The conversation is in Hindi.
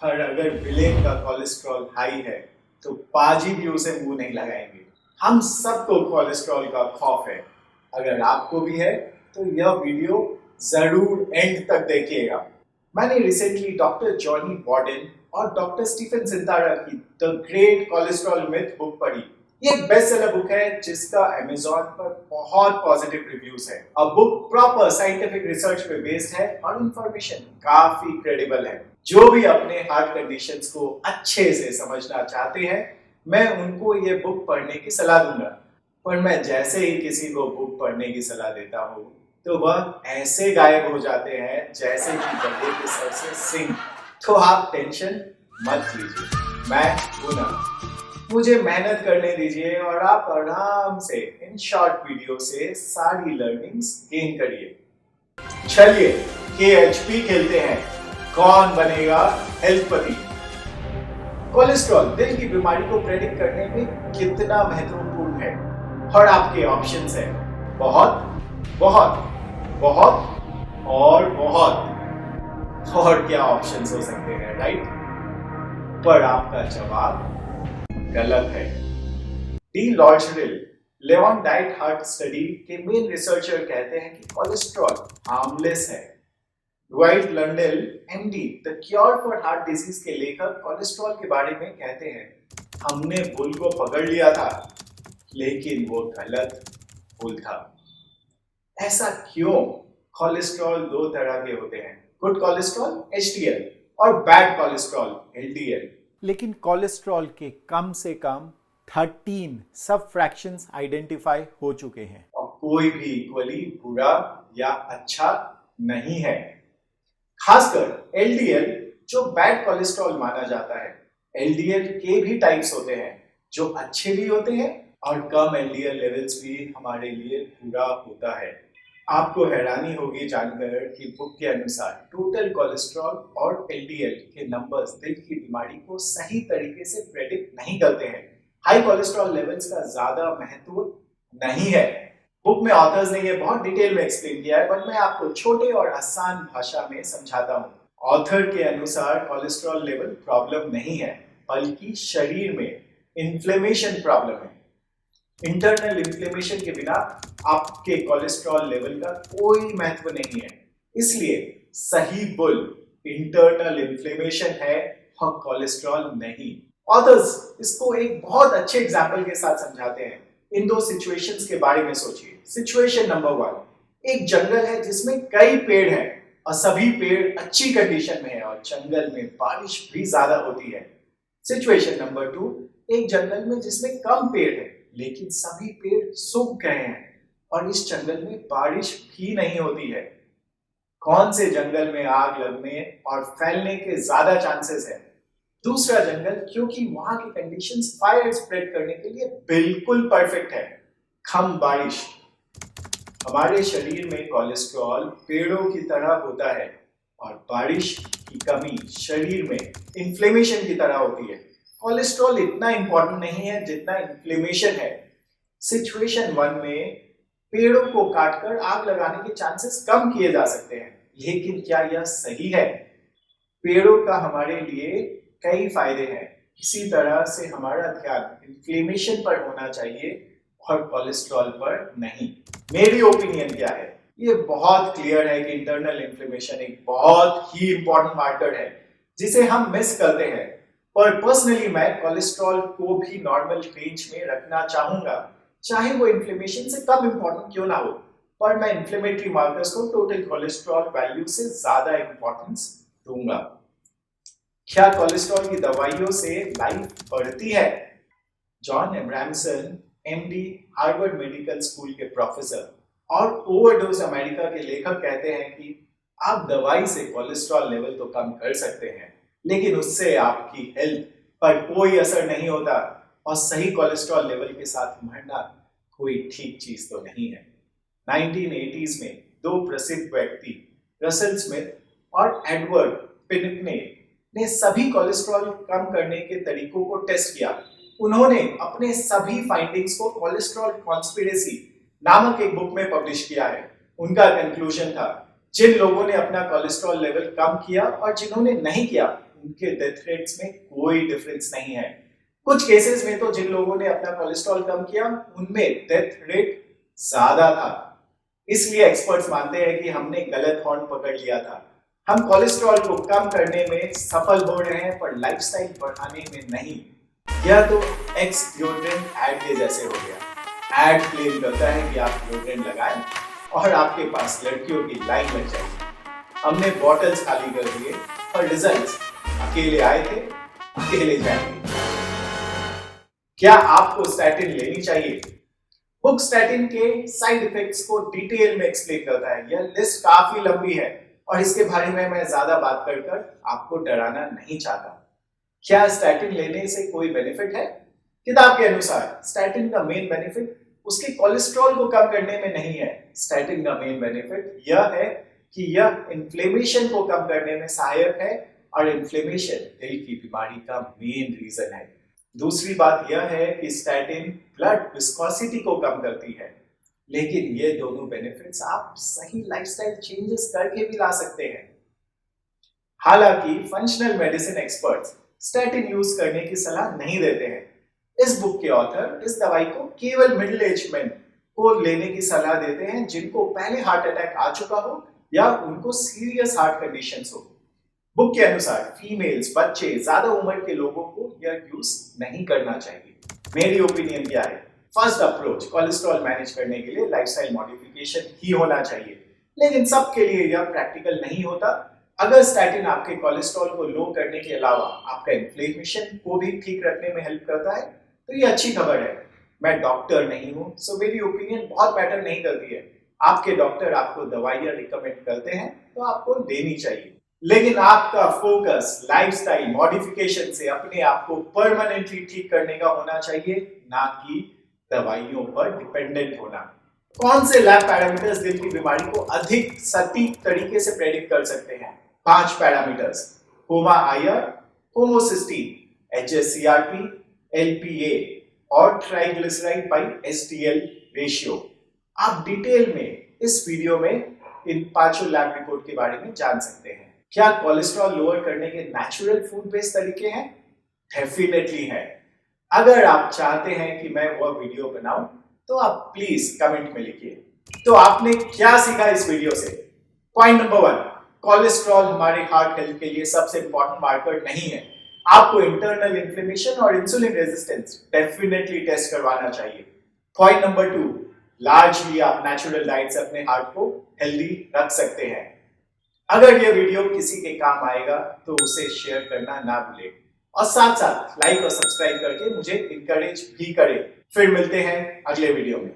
पर अगर विलेन का कोलेस्ट्रॉल हाई है तो पाजी भी उसे मुंह नहीं लगाएंगे। हम सबको कोलेस्ट्रॉल का खौफ है। अगर आपको भी है तो यह वीडियो जरूर एंड तक देखिएगा। मैंने रिसेंटली डॉक्टर जॉनी बॉर्डन और डॉक्टर स्टीफन सिंतारा की the great cholesterol myth book पढ़ी। ये एक बेस्ट सेलर बुक है जिसका Amazon पर बहुत पॉजिटिव रिव्यूज है। अब बुक प्रॉपर साइंटिफिक रिसर्च पे बेस्ड है और इंफॉर्मेशन काफी क्रेडिबल है। जो भी अपने हार्ट कंडीशंस को अच्छे से समझना चाहते हैं, मैं उनको ये बुक पढ़ने की सलाह दूंगा। पर मैं जैसे ही किसी को बुक पढ़ने की सलाह देता हूँ तो वह ऐसे गायब हो जाते हैं जैसे कि गधे के सर से सिंह। तो आप टेंशन मत लीजिए, मैं हूं ना। मुझे मेहनत करने दीजिए और आप आराम से इन शॉर्ट वीडियो से सारी लर्निंग्स गेन करिए। चलिए KHP खेलते हैं, कौन बनेगा हेल्थपति। कोलेस्ट्रॉल दिल की बीमारी को प्रेडिक्ट करने में कितना महत्वपूर्ण है और आपके ऑप्शंस हैं बहुत बहुत बहुत और बहुत। और क्या ऑप्शंस हो सकते हैं, राइट? पर आपका जवाब गलत है। De Lorgeril Lyon diet heart study के मेन रिसर्चर कहते हैं कि कोलेस्ट्रॉल हार्मलेस है। Dwight Lundell MD the cure for heart disease के लेखक कोलेस्ट्रॉल के बारे में कहते हैं, हमने बुल को पकड़ लिया था लेकिन वो गलत बुल था। ऐसा क्यों? कोलेस्ट्रॉल दो तरह के होते हैं, गुड कोलेस्ट्रॉल HDL और बैड कोलेस्ट्रॉल LDL। लेकिन कोलेस्ट्रॉल के कम से कम 13 सब फ्रैक्शंस आइडेंटिफाई हो चुके हैं और कोई भी इक्वली बुरा या अच्छा नहीं है। खासकर LDL जो बैड कोलेस्ट्रॉल माना जाता है। LDL के भी टाइप्स होते हैं जो अच्छे भी होते हैं और कम LDL लेवल्स भी हमारे लिए बुरा होता है। आपको हैरानी होगी जानकर कि बुक के अनुसार टोटल कोलेस्ट्रॉल और LDL के नंबर्स दिल की बीमारी को सही तरीके से प्रेडिक्ट नहीं करते हैं। हाई कोलेस्ट्रॉल लेवल्स का ज्यादा महत्व नहीं है। बुक में ऑथर्स ने ये बहुत डिटेल में एक्सप्लेन किया है, बट मैं आपको छोटे और आसान भाषा में समझाता हूँ। ऑथर के अनुसार कोलेस्ट्रॉल लेवल प्रॉब्लम नहीं है, बल्कि शरीर में इन्फ्लेमेशन प्रॉब्लम है। इंटरनल इन्फ्लेमेशन के बिना आपके कोलेस्ट्रॉल लेवल का कोई महत्व नहीं है। इसलिए सही बुल इंटरनल इन्फ्लेमेशन है और कोलेस्ट्रॉल नहीं। ऑथर्स इसको एक बहुत अच्छे एग्जाम्पल के साथ समझाते हैं। इन दो सिचुएशंस के बारे में सोचिए। सिचुएशन नंबर 1, एक जंगल है जिसमें कई पेड़ हैं और सभी पेड़ अच्छी कंडीशन में है और जंगल में बारिश भी ज्यादा होती है। सिचुएशन नंबर 2, एक जंगल में जिसमें कम पेड़ है लेकिन सभी पेड़ सूख गए हैं और इस जंगल में बारिश भी नहीं होती है। कौन से जंगल में आग लगने और फैलने के ज्यादा चांसेस है? दूसरा जंगल, क्योंकि वहां की कंडीशंस फायर स्प्रेड करने के लिए बिल्कुल परफेक्ट है। कम बारिश। हमारे शरीर में कोलेस्ट्रॉल पेड़ों की तरह होता है और बारिश की कमी शरीर में इन्फ्लेमेशन की तरह होती है। कोलेस्ट्रॉल इतना इंपॉर्टेंट नहीं है जितना इन्फ्लेमेशन है। सिचुएशन 1 में पेड़ों को काटकर आग लगाने के चांसेस कम किए जा सकते हैं, लेकिन क्या यह सही है? पेड़ों का हमारे लिए कई फायदे हैं। इसी तरह से हमारा ध्यान इन्फ्लेमेशन पर होना चाहिए और कोलेस्ट्रॉल पर नहीं। मेरी ओपिनियन क्या है? ये बहुत क्लियर है कि इंटरनल इन्फ्लेमेशन एक बहुत ही इंपॉर्टेंट मार्कर है जिसे हम मिस करते हैं। पर पर्सनली मैं कोलेस्ट्रॉल को भी नॉर्मल रेंज में रखना चाहूंगा, चाहे वो इन्फ्लेमेशन से कम इंपॉर्टेंट क्यों ना हो। पर मैं इन्फ्लेमेटरी मार्कर्स को टोटल कोलेस्ट्रॉल वैल्यू से ज्यादा इंपॉर्टेंस दूंगा। क्या कोलेस्ट्रॉल की दवाइयों से लाइफ बढ़ती है? John Abramson MD Harvard medical school के प्रोफेसर और ओवरडोज अमेरिका के लेखक कहते हैं कि आप दवाई से कोलेस्ट्रॉल लेवल तो कम कर सकते हैं, लेकिन उससे आपकी हेल्थ पर कोई असर नहीं होता और सही कोलेस्ट्रॉल लेवल के साथ मरना कोई ठीक चीज तो नहीं है। 1980s में दो प्रसिद्ध व्यक्ति रसल स्मिथ और एडवर्ड पिनिकने ने सभी कोलेस्ट्रॉल कम करने के तरीकों को टेस्ट किया। उन्होंने अपने सभी फाइंडिंग्स को कोलेस्ट्रॉल कॉन्स्पिरेसी नामक एक बुक में पब्लिश किया है। उनका कंक्लूजन था जिन लोगों ने अपना कोलेस्ट्रॉल लेवल कम किया और जिन्होंने नहीं किया, उनके डेथ रेट्स में कोई डिफरेंस नहीं है। कुछ केसेस में तो जिन लोगों ने अपना कोलेस्ट्रॉल कम किया, उनमें डेथ रेट ज्यादा था। इसलिए एक्सपर्ट्स मानते हैं कि हमने गलत हॉर्न पकड़ लिया था। हम कोलेस्ट्रॉल को कम करने में सफल हो रहे हैं, पर लाइफस्टाइल बढ़ाने में नहीं। यह तो एक्स डिओड्रेंट एड के जैसे हो गया। एड क्लेम करता है कि आप डिओड्रेंट लगाएं और आपके पास लड़कियों की लाइन लग जाएगी। हमने बॉटल्स खाली कर दिए और रिजल्ट्स अकेले आए थे, अकेले जाएंगे। क्या आपको स्टैटिन लेनी चाहिए? बुक स्टैटिन के साइड इफेक्ट्स को डिटेल में एक्सप्लेन करता है। यह लिस्ट काफी लंबी है और इसके बारे में मैं ज्यादा बात कर आपको डराना नहीं चाहता। क्या स्टैटिन लेने से कोई बेनिफिट है? किताब के अनुसार स्टैटिन का मेन बेनिफिट उसके कोलेस्ट्रॉल को कम करने में नहीं है। स्टैटिन का मेन बेनिफिट यह है कि यह इन्फ्लेमेशन को कम करने में सहायक है और इन्फ्लेमेशन दिल की बीमारी का मेन रीजन है। दूसरी बात यह है कि स्टैटिन ब्लड विस्कोसिटी को कम करती है। लेकिन ये दोनों बेनिफिट्स आप सही लाइफस्टाइल चेंजेस करके भी ला सकते हैं। हालांकि functional medicine experts statin use करने की सलाह नहीं देते हैं। इस बुक के ऑथर इस दवाई को केवल मिडिल एज मेन को लेने की सलाह देते हैं जिनको पहले हार्ट अटैक आ चुका हो या उनको सीरियस हार्ट कंडीशंस हो। बुक के अनुसार फीमेल्स, बच्चे, ज्यादा उम्र के लोगों को यह यूज नहीं करना चाहिए। मेरी ओपिनियन क्या है? फर्स्ट अप्रोच कोलेस्ट्रॉल मैनेज करने के लिए लाइफस्टाइल मॉडिफिकेशन ही होना चाहिए, लेकिन सबके लिए यह प्रैक्टिकल नहीं होता। अगर स्टैटिन आपके कोलेस्ट्रॉल को लो करने के अलावा आपका इन्फ्लेमेशन को भी ठीक रखने में हेल्प करता है तो ये अच्छी खबर है। मैं डॉक्टर नहीं हूं, सो मेरी ओपिनियन बहुत मैटर नहीं करती है। आपके डॉक्टर आपको दवाइयां रिकमेंड करते हैं तो आपको लेनी चाहिए, लेकिन आपका फोकस लाइफस्टाइल मॉडिफिकेशन से अपने आप को परमानेंटली ठीक करने का होना चाहिए, ना कि दवाइयों पर डिपेंडेंट होना। कौन से लैब पैरामीटर्स दिल की बीमारी को अधिक सटीक तरीके से प्रेडिक्ट कर सकते हैं? 5 parameters: HOMA-IR, homocysteine, HSCRP, LPA और ट्राइग्लिसराइड बाय HDL रेशियो। आप डिटेल में इस वीडियो में इन 5 लैब रिपोर्ट के बारे में जान सकते हैं। क्या कोलेस्ट्रॉल लोअर करने के नेचुरल फूड बेस्ड तरीके हैं? डेफिनेटली है। अगर आप चाहते हैं कि मैं वह वीडियो बनाऊं तो आप प्लीज कमेंट में लिखिए। तो आपने क्या सीखा इस वीडियो से? पॉइंट नंबर 1, कोलेस्ट्रॉल हमारे हार्ट हेल्थ के लिए सबसे इंपॉर्टेंट मार्कर नहीं है। आपको इंटरनल इन्फ्लेमेशन और इंसुलिन रेजिस्टेंस डेफिनेटली टेस्ट करवाना चाहिए। पॉइंट नंबर 2, लार्जली आप नेचुरल डाइट से अपने हार्ट को हेल्दी रख सकते हैं। अगर यह वीडियो किसी के काम आएगा तो उसे शेयर करना ना भूलें और साथ साथ लाइक और सब्सक्राइब करके मुझे इनकरेज भी करें। फिर मिलते हैं अगले वीडियो में।